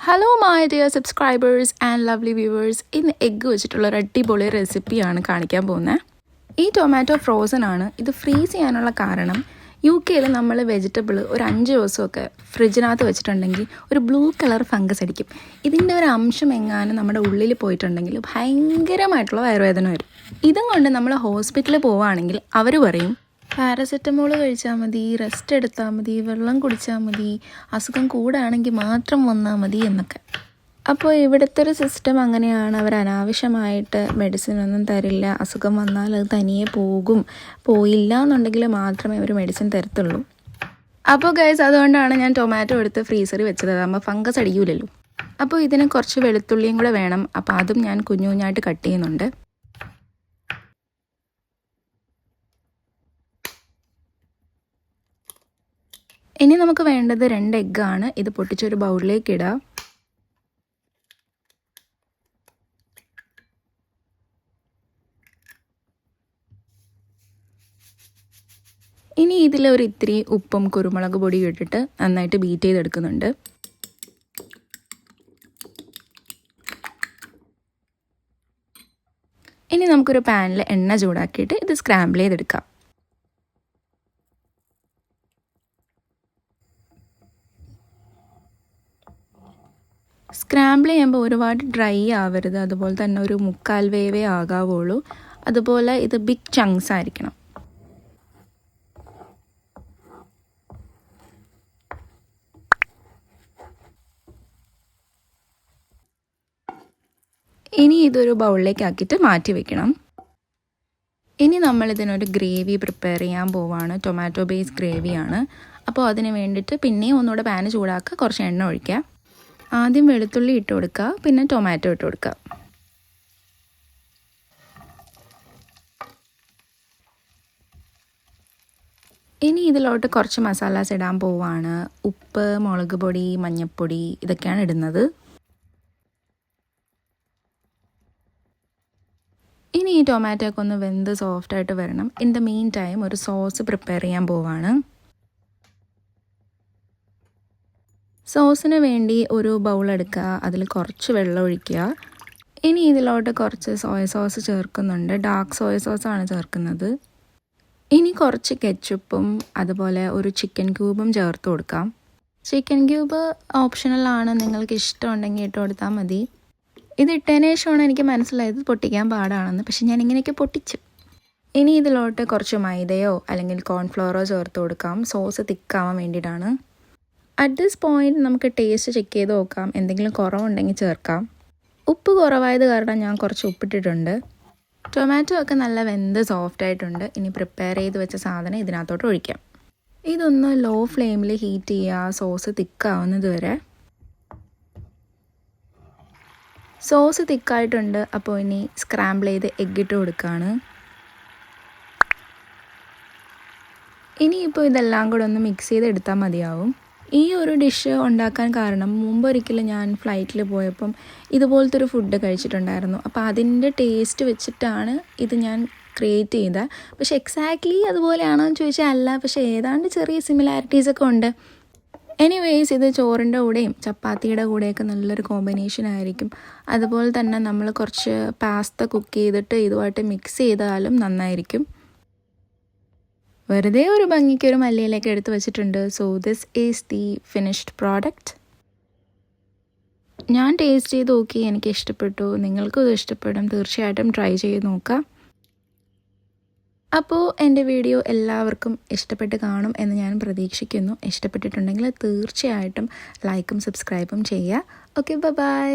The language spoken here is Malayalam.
Hello my dear subscribers and lovely viewers. ഇന്ന് എഗ്ഗ് വെച്ചിട്ടുള്ള ഒരു അടിപൊളി റെസിപ്പിയാണ് കാണിക്കാൻ പോകുന്നത്. ഈ ടൊമാറ്റോ ഫ്രോസൺ ആണ്. ഇത് ഫ്രീസ് ചെയ്യാനുള്ള കാരണം UK നമ്മൾ വെജിറ്റബിൾ ഒരു 5 ദിവസമൊക്കെ ഫ്രിഡ്ജിനകത്ത് വെച്ചിട്ടുണ്ടെങ്കിൽ ഒരു ബ്ലൂ കളർ ഫംഗസ് അടിക്കും. ഇതിൻ്റെ ഒരു അംശം എങ്ങാനും നമ്മുടെ ഉള്ളിൽ പോയിട്ടുണ്ടെങ്കിൽ ഭയങ്കരമായിട്ടുള്ള വയറുവേദന വരും. ഇതും കൊണ്ട് നമ്മൾ ഹോസ്പിറ്റലിൽ പോവുകയാണെങ്കിൽ അവർ പറയും പാരസെറ്റമോൾ കഴിച്ചാൽ മതി, റെസ്റ്റ് എടുത്താൽ മതി, വെള്ളം കുടിച്ചാൽ മതി, അസുഖം കൂടാണെങ്കിൽ മാത്രം വന്നാൽ മതി എന്നൊക്കെ. അപ്പോൾ ഇവിടുത്തെ ഒരു സിസ്റ്റം അങ്ങനെയാണ്. അവർ അനാവശ്യമായിട്ട് മെഡിസിൻ ഒന്നും തരില്ല. അസുഖം വന്നാൽ അത് തനിയെ പോയില്ല എന്നുണ്ടെങ്കിൽ മാത്രമേ അവർ മെഡിസിൻ തരത്തുള്ളൂ. അപ്പോൾ ഗൈസ്, അതുകൊണ്ടാണ് ഞാൻ ടൊമാറ്റോ എടുത്ത് ഫ്രീസറിൽ വെച്ചത്. അതാകുമ്പോൾ ഫംഗസ് അടിക്കില്ലല്ലോ. അപ്പോൾ ഇതിന് കുറച്ച് വെളുത്തുള്ളിയും കൂടെ വേണം. അപ്പോൾ അതും ഞാൻ കുഞ്ഞു കുഞ്ഞായിട്ട് കട്ട് ചെയ്യുന്നുണ്ട്. ഇനി നമുക്ക് വേണ്ടത് 2 എഗ്ഗാണ്. ഇത് പൊട്ടിച്ചൊരു ബൗളിലേക്ക് ഇടാം. ഇനി ഇതിലൊരു ഇത്തിരി ഉപ്പും കുരുമുളക് പൊടിയും ഇട്ടിട്ട് നന്നായിട്ട് ബീറ്റ് ചെയ്തെടുക്കുന്നുണ്ട്. ഇനി നമുക്കൊരു പാനിൽ എണ്ണ ചൂടാക്കിയിട്ട് ഇത് സ്ക്രാമ്പിൾ ചെയ്തെടുക്കാം. സ്ക്രാമ്പിൾ ചെയ്യുമ്പോൾ ഒരുപാട് ഡ്രൈ ആവരുത്. അതുപോലെ തന്നെ ഒരു 3/4 വേവേ ആകാവുള്ളൂ. അതുപോലെ ഇത് ബിഗ് ചങ്ക്സ് ആയിരിക്കണം. ഇനി ഇതൊരു ബൗളിലേക്ക് ആക്കിയിട്ട് മാറ്റി വെക്കണം. ഇനി നമ്മളിതിനൊരു ഗ്രേവി പ്രിപ്പയർ ചെയ്യാൻ പോവുകയാണ്. ടൊമാറ്റോ ബേസ് ഗ്രേവിയാണ്. അപ്പോൾ അതിന് വേണ്ടിയിട്ട് പിന്നെയും ഒന്നുകൂടെ പാന് ചൂടാക്കുക, കുറച്ച് എണ്ണ ഒഴിക്കുക. ആദ്യം വെളുത്തുള്ളി ഇട്ട് കൊടുക്കുക, പിന്നെ ടൊമാറ്റോ ഇട്ട് കൊടുക്കുക. ഇനി ഇതിലോട്ട് കുറച്ച് മസാലാസ് ഇടാൻ പോവാണ്. ഉപ്പ്, മുളക് പൊടി, മഞ്ഞൾപ്പൊടി ഇതൊക്കെയാണ് ഇടുന്നത്. ഇനി ഈ ടൊമാറ്റോ ഒക്കെ ഒന്ന് വെന്ത് സോഫ്റ്റായിട്ട് വരണം. ഇൻ ദ മീൻ ടൈം ഒരു സോസ് പ്രിപ്പയർ ചെയ്യാൻ പോവാണ്. സോസിന് വേണ്ടി ഒരു ബൗൾ എടുക്കുക, അതിൽ കുറച്ച് വെള്ളം ഒഴിക്കുക. ഇനി ഇതിലോട്ട് കുറച്ച് സോയ സോസ് ചേർക്കുന്നുണ്ട്. ഡാർക്ക് സോയ സോസാണ് ചേർക്കുന്നത്. ഇനി കുറച്ച് കെച്ചപ്പും അതുപോലെ ഒരു ചിക്കൻ ക്യൂബും ചേർത്ത് കൊടുക്കാം. ചിക്കൻ ക്യൂബ് ഓപ്ഷണലാണ്, നിങ്ങൾക്ക് ഇഷ്ടമുണ്ടെങ്കിൽ ഇട്ട് കൊടുത്താൽ മതി. ഇത് ഇട്ടതിന് ശേഷമാണ് എനിക്ക് മനസ്സിലായത് പൊട്ടിക്കാൻ പാടാണെന്ന്. പക്ഷെ ഞാൻ ഇങ്ങനെയൊക്കെ പൊട്ടിച്ചു. ഇനി ഇതിലോട്ട് കുറച്ച് മൈദയോ അല്ലെങ്കിൽ കോൺഫ്ലവറോ ചേർത്ത് കൊടുക്കാം. സോസ് തിക്കാവാൻ വേണ്ടിയിട്ടാണ്. അറ്റ് ദിസ് പോയിൻറ്റ് നമുക്ക് ടേസ്റ്റ് ചെക്ക് ചെയ്ത് നോക്കാം. എന്തെങ്കിലും കുറവുണ്ടെങ്കിൽ ചേർക്കാം. ഉപ്പ് കുറവായത് കാരണം ഞാൻ കുറച്ച് ഉപ്പിട്ടിട്ടുണ്ട്. ടൊമാറ്റോ ഒക്കെ നല്ല വെന്ത് സോഫ്റ്റായിട്ടുണ്ട്. ഇനി പ്രിപ്പയർ ചെയ്ത് വെച്ച സാധനം ഇതിനകത്തോട്ട് ഒഴിക്കാം. ഇതൊന്ന് ലോ ഫ്ലെയിമിൽ ഹീറ്റ് ചെയ്യുക, സോസ് തിക്കാവുന്നത് വരെ. സോസ് തിക്കായിട്ടുണ്ട്. അപ്പോൾ ഇനി സ്ക്രാമ്പിൾ ചെയ്ത് എഗ്ഗ് ഇട്ട് കൊടുക്കുകയാണ്. ഇനിയിപ്പോൾ ഇതെല്ലാം കൂടെ ഒന്ന് മിക്സ് ചെയ്ത് എടുത്താൽ മതിയാവും. ഈ ഒരു ഡിഷ് ഉണ്ടാക്കാൻ കാരണം മുമ്പൊരിക്കലും ഞാൻ ഫ്ലൈറ്റിൽ പോയപ്പം ഇതുപോലത്തെ ഒരു ഫുഡ് കഴിച്ചിട്ടുണ്ടായിരുന്നു. അപ്പോൾ അതിൻ്റെ ടേസ്റ്റ് വെച്ചിട്ടാണ് ഇത് ഞാൻ ക്രിയേറ്റ് ചെയ്തത്. പക്ഷേ എക്സാക്ട്ലി അതുപോലെയാണോ എന്ന് ചോദിച്ചാൽ അല്ല, പക്ഷേ ഏതാണ്ട് ചെറിയ സിമിലാരിറ്റീസൊക്കെ ഉണ്ട്. എനിവേയ്സ്, ഇത് ചോറിൻ്റെ കൂടെയും ചപ്പാത്തിയുടെ കൂടെയൊക്കെ നല്ലൊരു കോമ്പിനേഷൻ ആയിരിക്കും. അതുപോലെ തന്നെ നമ്മൾ കുറച്ച് പാസ്ത കുക്ക് ചെയ്തിട്ട് ഇതുമായിട്ട് മിക്സ് ചെയ്താലും നന്നായിരിക്കും. വെറുതെ ഒരു ഭംഗിക്ക് ഒരു മല്ലിയിലൊക്കെ എടുത്ത് വെച്ചിട്ടുണ്ട്. So this is the finished product. ഞാൻ ടേസ്റ്റ് ചെയ്ത് നോക്കി, എനിക്ക് ഇഷ്ടപ്പെട്ടു. നിങ്ങൾക്കും ഇത് ഇഷ്ടപ്പെടും. തീർച്ചയായിട്ടും ട്രൈ ചെയ്ത് നോക്കാം. അപ്പോൾ എൻ്റെ വീഡിയോ എല്ലാവർക്കും ഇഷ്ടപ്പെട്ട് കാണും എന്ന് ഞാൻ പ്രതീക്ഷിക്കുന്നു. ഇഷ്ടപ്പെട്ടിട്ടുണ്ടെങ്കിൽ തീർച്ചയായിട്ടും ലൈക്കും സബ്സ്ക്രൈബും ചെയ്യുക. Okay, by.